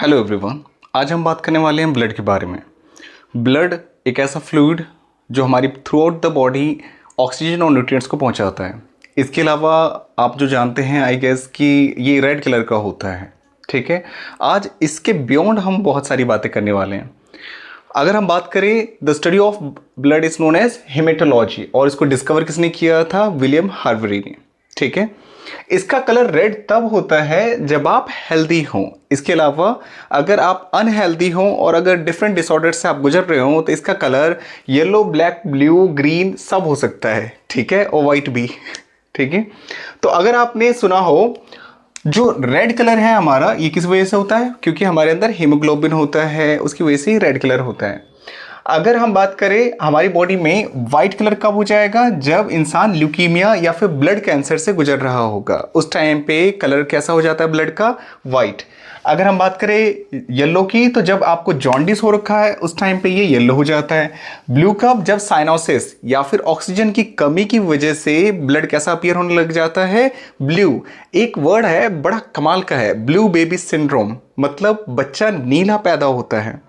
Hello everyone. आज हम बात करने वाले हैं ब्लड के बारे में। ब्लड एक ऐसा फ्लूइड जो हमारी through out the body oxygen और न्यूट्रिएंट्स को पहुंचाता है। इसके अलावा आप जो जानते हैं आई गेस कि ये रेड कलर का होता है। ठीक है, आज इसके बियॉन्ड हम बहुत सारी बातें करने वाले हैं। अगर हम बात करें, the study of blood is known as haematology, और इसको डिस्कवर किसने किया था? विलियम हार्वरी ने। ठीक है, इसका कलर रेड तब होता है जब आप हेल्दी हों। इसके अलावा अगर आप अनहेल्दी हों और अगर डिफरेंट डिसऑर्डर से आप गुजर रहे हो तो इसका colour yellow, black, blue, green सब हो सकता है। ठीक है, और वाइट भी। ठीक है, तो अगर आपने सुना हो जो रेड कलर है हमारा, ये किस वजह से होता है? क्योंकि हमारे अंदर हीमोग्लोबिन होता है, उसकी वजह से ही रेड कलर होता है। अगर हम बात करें हमारी बॉडी में वाइट कलर कब हो जाएगा? जब इंसान ल्यूकीमिया या फिर ब्लड कैंसर से गुजर रहा होगा, उस टाइम पे कलर कैसा हो जाता है ब्लड का? वाइट। अगर हम बात करें येलो की, तो जब आपको जॉन्डिस हो रखा है उस टाइम पे ये येलो हो जाता है। ब्लू कब? जब साइनोसिस या फिर ऑक्सीजन की कमी की वजह से ब्लड कैसा अपीयर होने लग जाता है? ब्लू। एक वर्ड है बड़ा कमाल का है, ब्लू बेबी सिंड्रोम, मतलब बच्चा नीला पैदा होता है।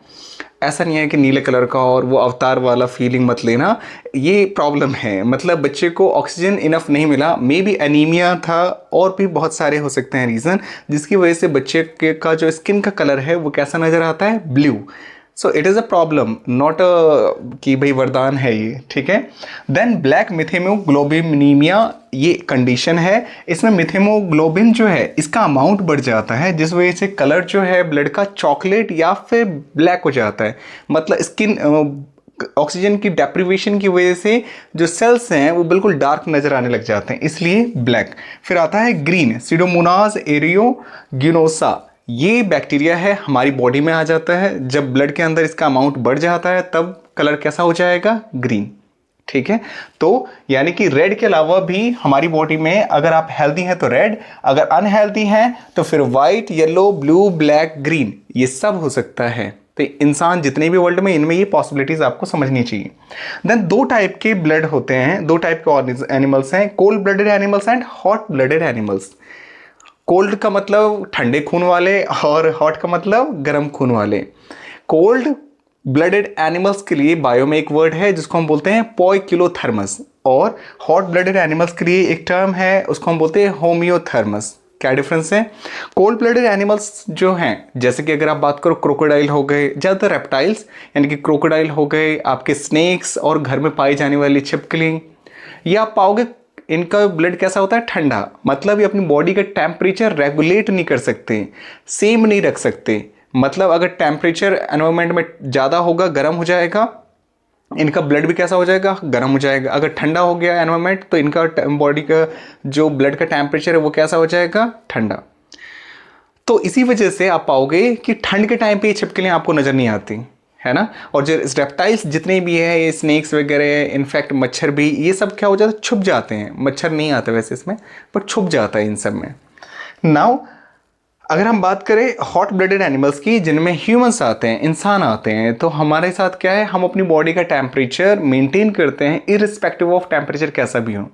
ऐसा नहीं है कि नीले कलर का और वो अवतार वाला फीलिंग मत लेना, ये प्रॉब्लम है। मतलब बच्चे को ऑक्सीजन इनफ नहीं मिला, मे बी एनीमिया था, और भी बहुत सारे हो सकते हैं रीज़न, जिसकी वजह से बच्चे के का जो स्किन का कलर है वो कैसा नज़र आता है? Blue. So it is a problem, not कि भाई वरदान है ये। ठीक है, देन ब्लैक मिथेमोग्लोबिनीमिया, ये कंडीशन है। इसमें मिथेमोग्लोबिन जो है इसका अमाउंट बढ़ जाता है, जिस वजह से कलर जो है ब्लड का चॉकलेट या फिर ब्लैक हो जाता है। मतलब स्किन ऑक्सीजन की डेप्रीवेशन की वजह से जो सेल्स हैं वो बिल्कुल डार्क नजर आने लग जाते हैं, इसलिए ब्लैक। फिर आता है ग्रीन, सीडोमोनास एरियोगिनोसा, ये बैक्टीरिया है हमारी बॉडी में आ जाता है। जब ब्लड के अंदर इसका अमाउंट बढ़ जाता है तब कलर कैसा हो जाएगा? ग्रीन। ठीक है, तो यानी कि रेड के अलावा भी हमारी बॉडी में अगर आप हेल्दी हैं तो रेड, अगर अनहेल्दी हैं तो फिर white, yellow, blue, black, green, ये सब हो सकता है। तो इंसान जितने भी वर्ल्ड में, इनमें ये पॉसिबिलिटीज आपको समझनी चाहिए। देन दो टाइप के ब्लड होते हैं, दो टाइप के एनिमल्स हैं, cold blooded animals and hot blooded animals. Cold का मतलब ठंडे खून वाले और हॉट का मतलब गर्म खून वाले। कोल्ड ब्लडेड एनिमल्स के लिए बायो में एक वर्ड है जिसको हम बोलते हैं पोइकिलोथर्मस, और हॉट ब्लडेड एनिमल्स के लिए एक टर्म है उसको हम बोलते हैं होमियोथर्मस। क्या डिफरेंस है? कोल्ड ब्लडेड एनिमल्स जो हैं, जैसे कि अगर आप बात करो क्रोकोडाइल हो गए, ज़्यादातर रेप्टाइल्स यानी कि क्रोकोडाइल हो गए, आपके स्नेक्स और घर में पाई जाने वाली छिपकली, ये आप पाओगे इनका ब्लड कैसा होता है? ठंडा। मतलब ये अपनी बॉडी का टेम्परेचर रेगुलेट नहीं कर सकते, सेम नहीं रख सकते। मतलब अगर टेम्परेचर एनवायरनमेंट में ज़्यादा होगा गर्म हो जाएगा, इनका ब्लड भी कैसा हो जाएगा? गर्म हो जाएगा। अगर ठंडा हो गया एनवायरनमेंट तो इनका बॉडी का जो ब्लड का टेम्परेचर है वो कैसा हो जाएगा? ठंडा। तो इसी वजह से आप पाओगे कि ठंड के टाइम पे ये छिपकलियाँ आपको नज़र नहीं आती, है ना। और जो रेप्टाइल्स जितने भी है, ये स्नेक्स वगैरह, इनफैक्ट मच्छर भी, ये सब क्या हो जाता है? छुप जाते हैं। मच्छर नहीं आता वैसे इसमें, पर छुप जाता है इन सब में। नाउ अगर हम बात करें हॉट ब्लडेड एनिमल्स की, जिनमें ह्यूमंस आते हैं, इंसान आते हैं, तो हमारे साथ क्या है? हम अपनी बॉडी का टेम्परेचर मेंटेन करते हैं इररिस्पेक्टिव ऑफ टेम्परेचर कैसा भी हो।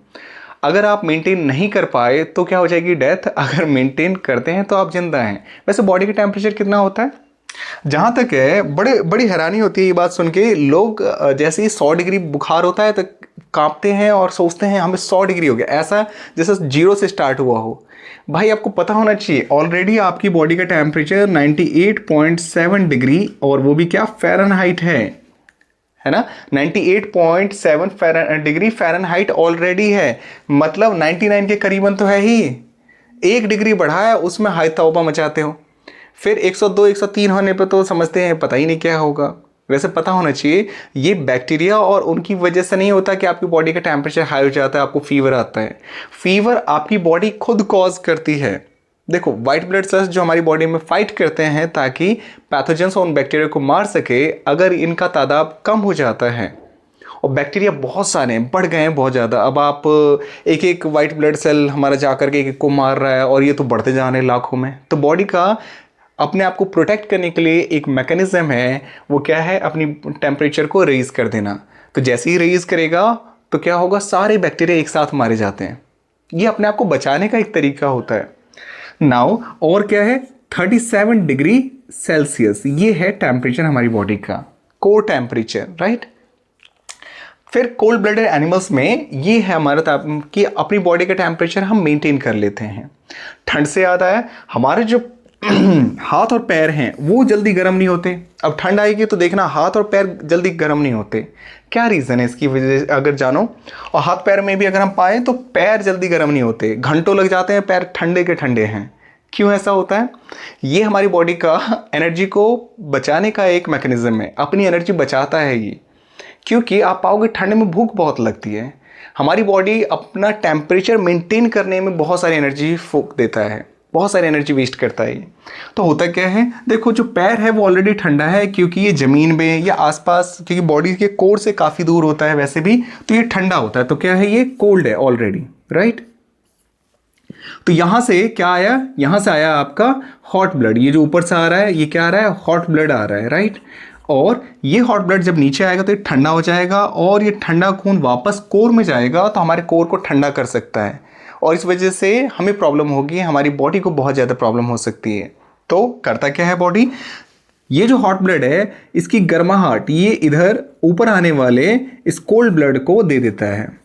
अगर आप मेंटेन नहीं कर पाए तो क्या हो जाएगी? डेथ। अगर मेंटेन करते हैं तो आप जिंदा हैं। वैसे बॉडी का टेम्परेचर कितना होता है? जहाँ तक है, बड़ी हैरानी होती है ये बात सुन के। लोग जैसे ही 100 डिग्री बुखार होता है तो कांपते हैं और सोचते हैं हमें 100 डिग्री हो गया, ऐसा जैसे 0 से स्टार्ट हुआ हो। भाई आपको पता होना चाहिए ऑलरेडी आपकी बॉडी का टेम्परेचर 98.7 डिग्री, और वो भी क्या? फ़ारेनहाइट है ना। 98.7 डिग्री फ़ारेनहाइट ऑलरेडी है, मतलब 99 के करीबन तो है ही। 1 डिग्री बढ़ा है उसमें हाय तौबा मचाते हो। फिर 102 103 होने पे तो समझते हैं पता ही नहीं क्या होगा। वैसे पता होना चाहिए ये बैक्टीरिया और उनकी वजह से नहीं होता कि आपकी बॉडी का टेम्परेचर हाई हो जाता है, आपको फीवर आता है। फीवर आपकी बॉडी खुद कॉज करती है। देखो, वाइट ब्लड सेल्स जो हमारी बॉडी में फाइट करते हैं ताकि पैथोजेंस और उन बैक्टीरिया को मार सके, अगर इनका तादाद कम हो जाता है, और बैक्टीरिया बहुत सारे हैं, बढ़ गए हैं बहुत ज़्यादा, अब आप एक एक वाइट ब्लड सेल हमारा जा करके एक एक को मार रहा है, और ये तो बढ़ते जा रहे हैं लाखों में। तो बॉडी का अपने आप को प्रोटेक्ट करने के लिए एक मैकेनिज्म है, वो क्या है? अपनी टेम्परेचर को रेज कर देना। तो जैसे ही रेज करेगा तो क्या होगा? सारे बैक्टीरिया एक साथ मारे जाते हैं। ये अपने आप को बचाने का एक तरीका होता है। नाउ और क्या है? 37 डिग्री सेल्सियस, ये है टेम्परेचर हमारी बॉडी का, कोर टेम्परेचर, राइट। फिर कोल्ड ब्लडेड एनिमल्स में ये है हमारा कि अपनी बॉडी का टेम्परेचर हम मेंटेन कर लेते हैं। ठंड से याद आया, हमारे जो हाथ और पैर हैं वो जल्दी गर्म नहीं होते। अब ठंड आएगी तो देखना हाथ और पैर जल्दी गर्म नहीं होते। क्या रीज़न है इसकी वजह अगर जानो, और हाथ पैर में भी अगर हम पाए तो पैर जल्दी गर्म नहीं होते, घंटों लग जाते हैं, पैर ठंडे के ठंडे हैं। क्यों ऐसा होता है? ये हमारी बॉडी का एनर्जी को बचाने का एक मैकेनिज्म है, अपनी एनर्जी बचाता है ये। क्योंकि आप पाओगे ठंड में भूख बहुत लगती है, हमारी बॉडी अपना टेम्परेचर मेंटेन करने में बहुत सारी एनर्जी फूंक देता है, बहुत सारी एनर्जी वेस्ट करता है ये। तो होता क्या है, देखो जो पैर है वो ऑलरेडी ठंडा है क्योंकि ये ज़मीन में या आसपास, क्योंकि बॉडी के कोर से काफ़ी दूर होता है वैसे भी, तो ये ठंडा होता है। तो क्या है, ये कोल्ड है ऑलरेडी, राइट। तो यहाँ से क्या आया, यहाँ से आया आपका हॉट ब्लड। ये जो ऊपर से आ रहा है ये क्या आ रहा है, हॉट ब्लड आ रहा है, राइट। और ये हॉट ब्लड जब नीचे आएगा तो ये ठंडा हो जाएगा और ये ठंडा खून वापस कोर में जाएगा तो हमारे कोर को ठंडा कर सकता है, और इस वजह से हमें प्रॉब्लम होगी, हमारी बॉडी को बहुत ज़्यादा प्रॉब्लम हो सकती है। तो करता क्या है बॉडी, ये जो हॉट ब्लड है इसकी गर्माहट ये इधर ऊपर आने वाले इस कोल्ड ब्लड को दे देता है।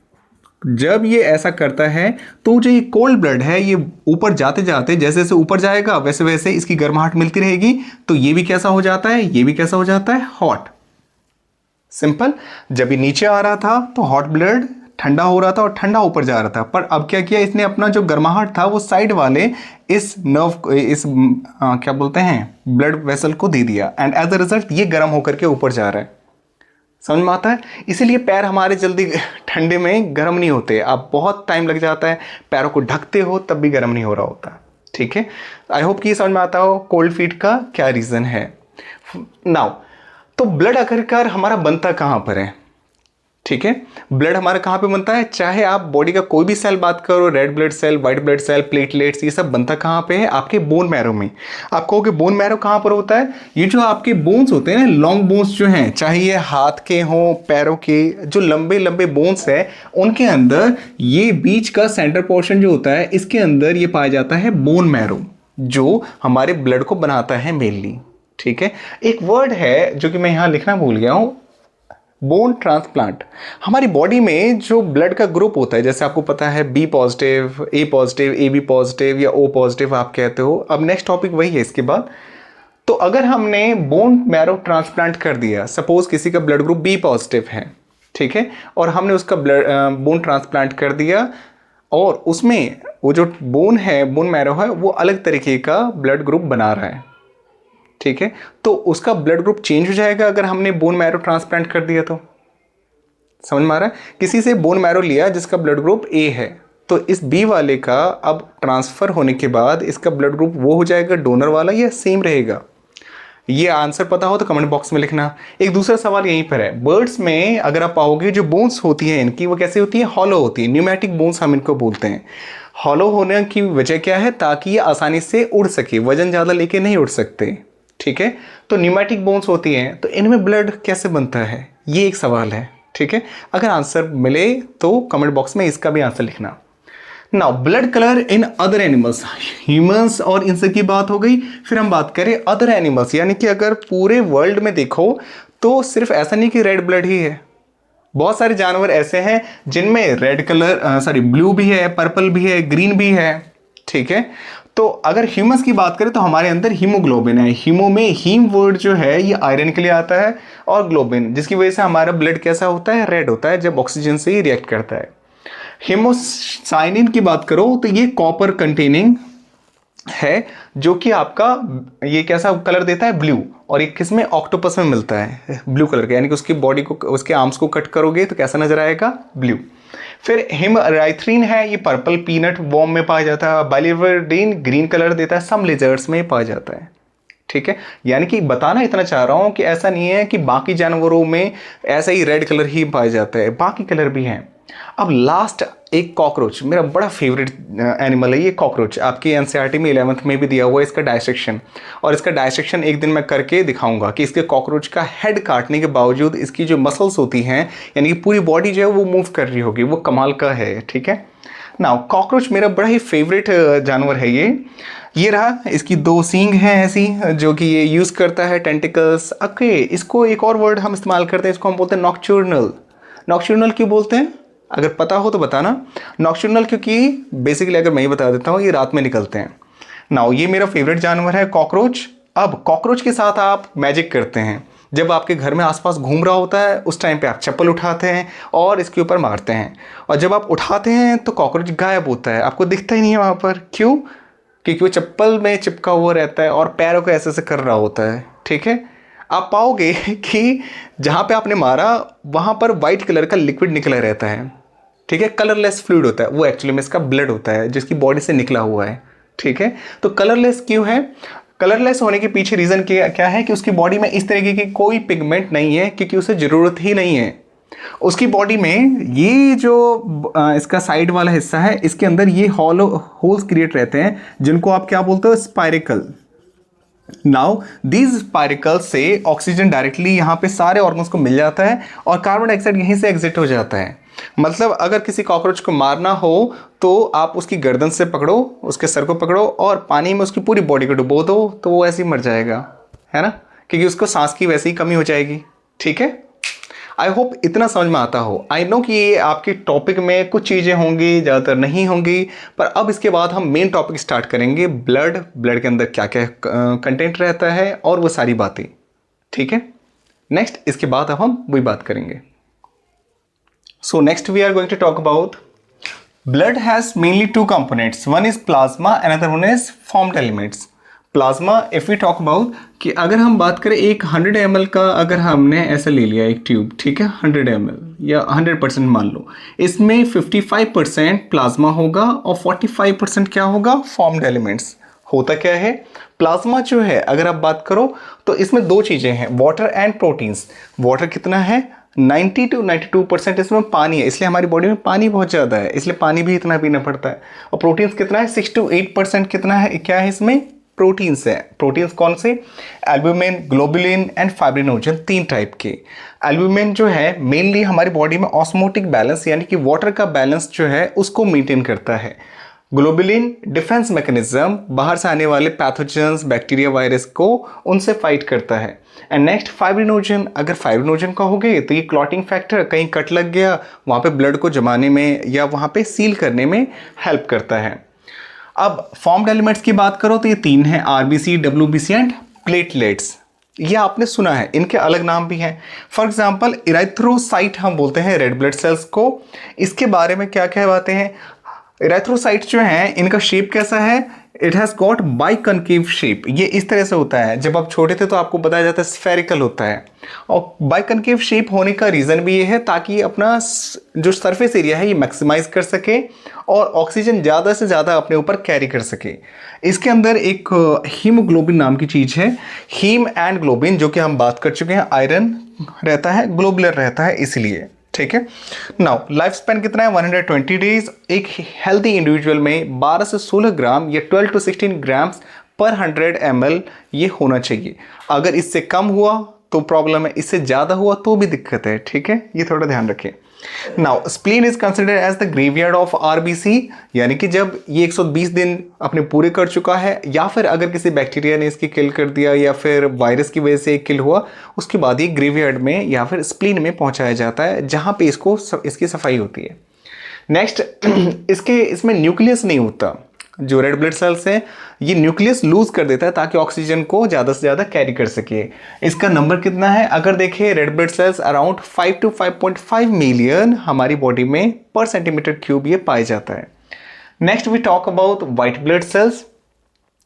जब ये ऐसा करता है तो जो ये कोल्ड ब्लड है ये ऊपर जाते जाते जैसे जैसे ऊपर जाएगा वैसे वैसे इसकी गर्माहट मिलती रहेगी, तो ये भी कैसा हो जाता है, ये भी कैसा हो जाता है, हॉट। सिंपल। जब ये नीचे आ रहा था तो हॉट ब्लड ठंडा हो रहा था और ठंडा ऊपर जा रहा था, पर अब क्या किया इसने, अपना जो गर्माहट था वो साइड वाले इस नर्व, इस क्या बोलते हैं, ब्लड वेसल को दे दिया, एंड एज अ रिजल्ट ये गर्म होकर के ऊपर जा रहा है। समझ में आता है? इसीलिए पैर हमारे जल्दी ठंडे में गर्म नहीं होते। आप बहुत टाइम लग जाता है, पैरों को ढकते हो तब भी गर्म नहीं हो रहा होता। ठीक है, आई होप कि ये समझ में आता हो कोल्ड फीट का क्या रीज़न है। नाउ तो ब्लड आखिरकार हमारा बनता कहाँ पर है? ठीक है, ब्लड हमारा कहाँ पे बनता है? चाहे आप बॉडी का कोई भी सेल बात करो, red blood cell, white blood cell, platelets, ये सब बनता कहाँ पे है? आपके बोन मैरो में। आप कहोगे बोन मैरो कहाँ पर होता है? ये जो आपके बोन्स होते हैं ना, लॉन्ग बोन्स जो हैं, चाहे ये हाथ के हों, पैरों के, जो लंबे लंबे बोन्स हैं उनके अंदर ये बीच का सेंटर पोर्शन जो होता है इसके अंदर ये पाया जाता है बोन मैरो, जो हमारे ब्लड को बनाता है मेनली। ठीक है, एक वर्ड है जो कि मैं यहाँ लिखना भूल गया हूँ, बोन ट्रांसप्लांट। हमारी बॉडी में जो ब्लड का ग्रुप होता है, जैसे आपको पता है B positive, A positive, A B positive या ओ पॉजिटिव आप कहते हो। अब नेक्स्ट टॉपिक वही है इसके बाद। तो अगर हमने बोन मैरो ट्रांसप्लांट कर दिया, सपोज किसी का ब्लड ग्रुप बी पॉजिटिव है, ठीक है, और हमने उसका ब्लड बोन ट्रांसप्लांट कर दिया और उसमें वो जो बोन है, बोन मैरो है, वो अलग तरीके का ब्लड ग्रुप बना रहा है। ठीक है, तो उसका ब्लड ग्रुप चेंज हो जाएगा अगर हमने बोन मैरो ट्रांसप्लांट कर दिया तो। समझ में आ रहा है? किसी से बोन मैरो लिया जिसका ब्लड ग्रुप ए है, तो इस बी वाले का अब ट्रांसफ़र होने के बाद इसका ब्लड ग्रुप वो हो जाएगा डोनर वाला या सेम रहेगा? ये आंसर पता हो तो कमेंट बॉक्स में लिखना। एक दूसरा सवाल यहीं पर है, बर्ड्स में अगर आप पाओगे जो बोन्स होती हैं इनकी, वो कैसे होती है? हॉलो होती है। न्यूमेटिक बोन्स हम इनको बोलते हैं। हॉलो होने की वजह क्या है? ताकि ये आसानी से उड़ सके, वजन ज़्यादा लेके नहीं उड़ सकते। ठीक है, तो न्यूमेटिक बोन्स होती हैं, तो इनमें ब्लड कैसे बनता है? ये एक सवाल है। ठीक है, अगर आंसर मिले तो कमेंट बॉक्स में इसका भी आंसर लिखना। Now blood colour in other animals, humans और इनसे की बात हो गई। फिर हम बात करें अदर एनिमल्स, यानी कि अगर पूरे वर्ल्ड में देखो तो सिर्फ ऐसा नहीं कि रेड ब्लड ही है, बहुत सारे जानवर ऐसे हैं जिनमें रेड कलर ब्लू भी है, पर्पल भी है, ग्रीन भी है। ठीक है, तो अगर ह्यूमंस की बात करें तो हमारे अंदर हीमोग्लोबिन है। हीमो में हीम वर्ड जो है ये आयरन के लिए आता है, और ग्लोबिन जिसकी वजह से हमारा ब्लड कैसा होता है? रेड होता है जब ऑक्सीजन से ही रिएक्ट करता है। हीमोसाइनिन की बात करो तो ये कॉपर कंटेनिंग है, जो कि आपका ये कैसा कलर देता है? ब्लू। और ये किस में? ऑक्टोपस में मिलता है ब्लू कलर का, यानी कि उसकी बॉडी को, उसके आर्म्स को कट करोगे तो कैसा नजर आएगा? ब्लू। फिर हिमराइथ्रीन है, ये पर्पल पीनट वॉर्म में पाया जाता है। बाइलिवर्डिन ग्रीन कलर देता है, सम लेजर्ड्स में पाया जाता है। ठीक है, यानी कि बताना इतना चाह रहा हूँ कि ऐसा नहीं है कि बाकी जानवरों में ऐसा ही रेड कलर ही पाया जाता है, बाकी कलर भी हैं। अब लास्ट एक कॉकरोच, मेरा बड़ा फेवरेट एनिमल है ये कॉकरोच। आपकी एनसीईआरटी में 11th में भी दिया हुआ है इसका डायसेक्शन, और इसका डायसेक्शन एक दिन मैं करके दिखाऊंगा कि इसके कॉकरोच का हेड काटने के बावजूद इसकी जो मसल्स होती हैं, यानी कि पूरी बॉडी जो है वो मूव कर रही होगी, वो कमाल का है। ठीक है, नाउ कॉकरोच मेरा बड़ा ही फेवरेट जानवर है ये रहा, इसकी 2 सींग हैं ऐसी जो कि ये यूज़ करता है, टेंटिकल्स। ओके, इसको एक और वर्ड हम इस्तेमाल करते हैं, इसको हम बोलते हैं नॉक्चुर्नल। नॉक्चुर्नल क्यों बोलते हैं, अगर पता हो तो बताना। नॉक्चुर्नल क्योंकि बेसिकली अगर मैं ही बता देता हूँ, ये रात में निकलते हैं। नाउ ये मेरा फेवरेट जानवर है कॉकरोच। अब कॉकरोच के साथ आप मैजिक करते हैं। जब आपके घर में आसपास घूम रहा होता है उस टाइम पे आप चप्पल उठाते हैं और इसके ऊपर मारते हैं, और जब आप उठाते हैं तो कॉकरोच गायब होता है, आपको दिखता ही नहीं है वहाँ पर। क्यों? क्योंकि वो चप्पल में चिपका हुआ रहता है और पैरों को ऐसे ऐसे कर रहा होता है। ठीक है, आप पाओगे कि जहाँ पे आपने मारा वहाँ पर वाइट कलर का लिक्विड निकला रहता है। ठीक है, कलरलेस फ्लूइड होता है, वो एक्चुअली में इसका ब्लड होता है जिसकी बॉडी से निकला हुआ है। ठीक है, तो कलरलेस क्यों है? कलरलेस होने के पीछे रीज़न क्या है कि उसकी बॉडी में इस तरीके की कोई पिगमेंट नहीं है, क्योंकि उसे ज़रूरत ही नहीं है। उसकी बॉडी में ये जो इसका साइड वाला हिस्सा है, इसके अंदर ये होल्स क्रिएट रहते हैं जिनको आप क्या बोलते हो, स्पाइरिकल। नाउ दीज स्पाइरिकल्स से ऑक्सीजन डायरेक्टली यहाँ पे सारे ऑर्गन्स को मिल जाता है और कार्बन डाइऑक्साइड यहीं से एग्जिट हो जाता है। मतलब अगर किसी कॉकरोच को मारना हो तो आप उसकी गर्दन से पकड़ो, उसके सर को पकड़ो और पानी में उसकी पूरी बॉडी को डुबो दो, तो वो ऐसे ही मर जाएगा, है ना, क्योंकि उसको सांस की वैसे ही कमी हो जाएगी। ठीक है, आई होप इतना समझ में आता हो। आई नो कि ये आपके टॉपिक में कुछ चीज़ें होंगी, ज़्यादातर नहीं होंगी, पर अब इसके बाद हम मेन टॉपिक स्टार्ट करेंगे, ब्लड के अंदर क्या क्या कंटेंट रहता है और वो सारी बातें। ठीक है, नेक्स्ट इसके बाद अब हम वही बात करेंगे। So next we are going to talk about blood has mainly 2 components. One is plasma, another one is formed elements. Plasma if we talk about कि अगर हम बात करें एक 100 ml का, अगर हमने ऐसा ले लिया एक ट्यूब, ठीक है, 100 ml या 100% मान लो, इसमें 55% प्लाज्मा होगा और 45% क्या होगा, फॉर्म्ड एलिमेंट्स। होता क्या है प्लाज्मा जो है, अगर आप बात करो तो इसमें 2 चीज़ें हैं, वाटर एंड प्रोटीन्स। वाटर कितना है, 90 to 92% इसमें पानी है, इसलिए हमारी बॉडी में पानी बहुत ज़्यादा है, इसलिए पानी भी इतना पीना पड़ता है। और प्रोटीन्स कितना है, 6 to 8% कितना है, क्या है इसमें, प्रोटीन्स है। प्रोटीन्स कौन से, albumin, globulin and fibrinogen, 3 type के। एल्ब्यूमिन जो है मेनली हमारी बॉडी में ऑस्मोटिक बैलेंस यानी कि वाटर का बैलेंस जो है उसको मेंटेन करता है। ग्लोबुलिन डिफेंस मैकेनिज्म, बाहर से आने वाले पैथोजेंस, बैक्टीरिया, वायरस को उनसे फाइट करता है। एंड नेक्स्ट फाइब्रिनोजन, अगर फाइब्रिनोजन कहोगे तो ये क्लॉटिंग फैक्टर, कहीं कट लग गया वहाँ पे ब्लड को जमाने में या वहाँ पे सील करने में हेल्प करता है। अब फॉर्म्ड एलिमेंट्स की बात करो तो ये 3 हैं, आरबीसी, डब्ल्यूबीसी एंड प्लेटलेट्स। ये आपने सुना है, इनके अलग नाम भी हैं। फॉर एग्जाम्पल इरेथ्रोसाइट हम बोलते हैं रेड ब्लड सेल्स को। इसके बारे में क्या क्या बातें हैं, इरेथ्रोसाइट जो हैं इनका शेप कैसा है, it has got biconcave shape. ये इस तरह से होता है, जब आप छोटे थे तो आपको बताया जाता है स्फेरिकल होता है। और बाइकनकेव शेप होने का रीज़न भी ये है ताकि अपना जो सरफेस एरिया है ये मैक्सिमाइज कर सके और ऑक्सीजन ज़्यादा से ज़्यादा अपने ऊपर कैरी कर सके। इसके अंदर एक हीमोग्लोबिन नाम की चीज़ है, हीम एंड ग्लोबिन, जो कि हम बात कर चुके हैं, आयरन रहता है, ग्लोबुलर रहता है इसलिए। ठीक है, नाउ लाइफ स्पैन कितना है, 120 डेज। एक हेल्दी इंडिविजुअल में 12 से 16 ग्राम या 12 to 16 ग्राम्स पर 100 ml ये होना चाहिए। अगर इससे कम हुआ तो प्रॉब्लम है, इससे ज़्यादा हुआ तो भी दिक्कत है। ठीक है, ये थोड़ा ध्यान रखें। Now spleen is considered as the graveyard of RBC, यानी कि जब ये 120 दिन अपने पूरे कर चुका है या फिर अगर किसी बैक्टीरिया ने इसकी किल कर दिया या फिर वायरस की वजह से किल हुआ, उसके बाद ये ग्रेवयार्ड में या फिर स्प्लीन में पहुंचाया जाता है जहां पे इसकी सफाई होती है। नेक्स्ट इसमें न्यूक्लियस नहीं होता। जो रेड ब्लड सेल्स हैं ये न्यूक्लियस लूज कर देता है ताकि ऑक्सीजन को ज़्यादा से ज़्यादा कैरी कर सके। इसका नंबर कितना है, अगर देखें red blood cells around 5 to 5.5 million हमारी बॉडी में पर सेंटीमीटर क्यूब ये पाया जाता है। Next we talk about white blood cells.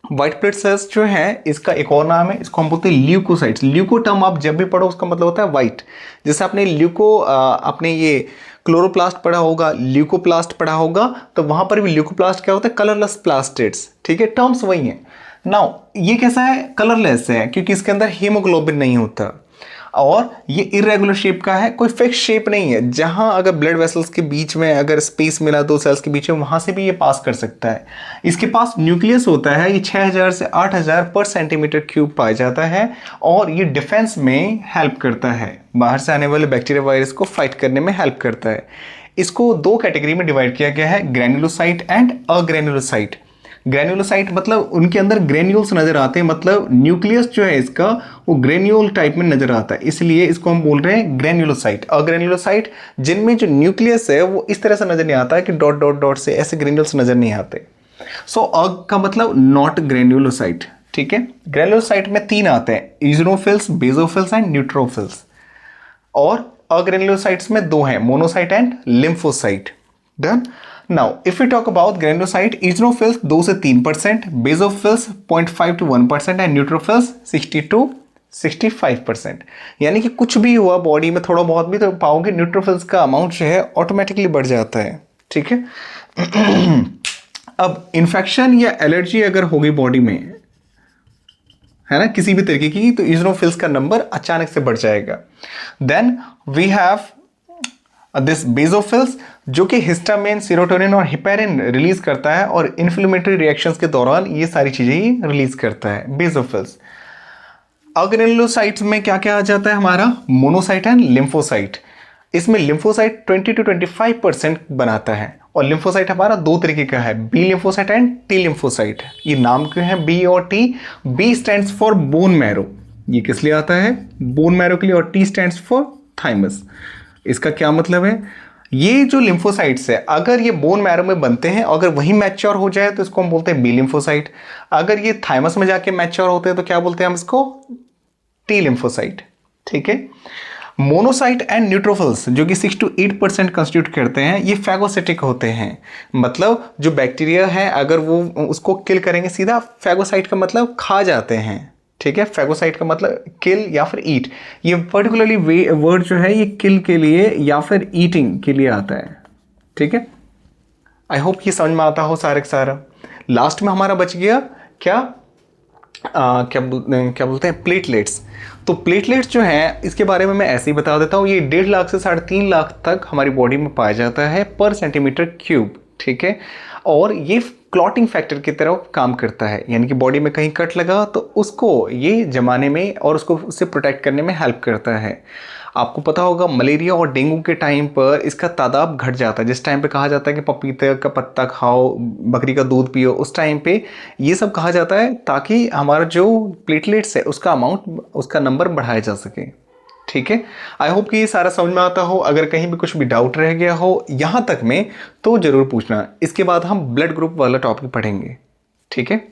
White blood cells जो है इसका एक और नाम है, इसको हम बोलते हैं ल्यूकोसाइट्स। ल्यूको टर्म आप जब भी पढ़ो उसका मतलब होता है वाइट। जैसे आपने अपने ये क्लोरोप्लास्ट पढ़ा होगा, ल्यूकोप्लास्ट पढ़ा होगा, तो वहां पर भी ल्यूकोप्लास्ट क्या होता है, कलरलेस प्लास्टिड्स। ठीक है, टर्म्स वही हैं। नाउ ये कैसा है, कलरलेस है क्योंकि इसके अंदर हीमोग्लोबिन नहीं होता और ये इरेगुलर शेप का है, कोई फिक्स शेप नहीं है। जहां अगर ब्लड वेसल्स के बीच में अगर स्पेस मिला 2 सेल्स के बीच में, वहां से भी ये पास कर सकता है। इसके पास न्यूक्लियस होता है, ये 6000 से 8000 पर सेंटीमीटर क्यूब पाया जाता है और ये डिफेंस में हेल्प करता है, बाहर से आने वाले बैक्टीरिया वायरस को फाइट करने में हेल्प करता है। इसको दो कैटेगरी में डिवाइड किया गया है, ग्रैन्युलोसाइट एंड अग्रैन्युलोसाइट। ग्रैन्युलोसाइट मतलब उनके अंदर ग्रेन्यूल्स नजर आते हैं, मतलब न्यूक्लियस जो है इसका वो ग्रेन्यूल टाइप में नजर आता है, इसलिए इसको हम बोल रहे हैं ग्रैन्युलोसाइट। अग्रैन्युलोसाइट जिनमें जो न्यूक्लियस है वो इस तरह से नजर नहीं आता है कि डॉट डॉट डॉट से ऐसे ग्रेन्यूल्स नजर नहीं आते। सो अग का मतलब नॉट ग्रेन्युलोसाइट, ठीक है। ग्रैन्युलोसाइट में तीन आते हैं, इजोनोफिल्स, बेसोफिल्स एंड न्यूट्रोफिल्स। और अग्रैन्युलोसाइट्स में दो हैं, monocyte and lymphocyte. Done. Now if you talk about granulocyte, eosinophils 2 से 3%, basophils 0.5 to 1% and neutrophils 60 to 65%। यानी कि कुछ भी हुआ बॉडी में थोड़ा बहुत भी तो पाओगे न्यूट्रोफिल्स का अमाउंट जो है ऑटोमेटिकली बढ़ जाता है, ठीक है। अब इन्फेक्शन या एलर्जी अगर होगी बॉडी में, है ना, किसी भी तरीके की, तो इजोनोफिल्स का नंबर अचानक से बढ़ जाएगा। Then we have this basophils जो कि हिस्टामिन, सेरोटोनिन और हिपेरिन रिलीज करता है और इन्फ्लेमेटरी रिएक्शंस के दौरान ये सारी चीजें ही रिलीज करता है बेसोफिल्स। अग्रैन्युलोसाइट्स में क्या क्या आ जाता है हमारा, मोनोसाइट एंड लिम्फोसाइट। इसमें लिम्फोसाइट 20 to 25% बनाता है और लिम्फोसाइट हमारा दो तरीके का है, B lymphocyte and T lymphocyte. ये नाम क्यों है बी और T? B stands for bone marrow, ये किस लिए आता है, बोन मैरो के लिए, और टी स्टैंड्स फॉर थाइमस। इसका क्या मतलब है, ये जो लिम्फोसाइट्स है अगर ये बोन मैरो में बनते हैं, अगर वही मैच्योर हो जाए तो इसको हम बोलते हैं बी लिम्फोसाइट। अगर ये थाइमस में जाके मैच्योर होते हैं तो क्या बोलते हैं हम इसको, टी लिम्फोसाइट, ठीक है। मोनोसाइट एंड न्यूट्रोफिल्स जो कि 6 to 8% कंस्टिट्यूट करते हैं, ये फैगोसिटिक होते हैं। मतलब जो बैक्टीरिया है अगर वो उसको किल करेंगे, सीधा फैगोसाइट का मतलब खा जाते हैं, ठीक है। फैगोसाइट का मतलब किल या फिर ईट। ये पर्टिकुलरली वर्ड जो है ये किल के लिए या फिर ईटिंग के लिए आता है, ठीक है। आई होप ये समझ में आता हो सारे का सारा। लास्ट में हमारा बच गया क्या, क्या बोलते हैं, प्लेटलेट्स। तो प्लेटलेट्स जो है इसके बारे में मैं ऐसे ही बता देता हूँ, ये 1.5 लाख से 3.5 लाख तक हमारी बॉडी में पाया जाता है पर सेंटीमीटर क्यूब, ठीक है। और ये क्लॉटिंग फैक्टर की तरह काम करता है, यानी कि बॉडी में कहीं कट लगा तो उसको ये जमाने में और उसको उससे प्रोटेक्ट करने में हेल्प करता है। आपको पता होगा मलेरिया और डेंगू के टाइम पर इसका तादाद घट जाता है, जिस टाइम पे कहा जाता है कि पपीते का पत्ता खाओ, बकरी का दूध पियो, उस टाइम पे ये सब कहा जाता है ताकि हमारा जो प्लेटलेट्स है उसका अमाउंट, उसका नंबर बढ़ाया जा सके, ठीक है। आई होप कि ये सारा समझ में आता हो। अगर कहीं भी कुछ भी डाउट रह गया हो यहाँ तक में तो ज़रूर पूछना। इसके बाद हम ब्लड ग्रुप वाला टॉपिक पढ़ेंगे, ठीक है।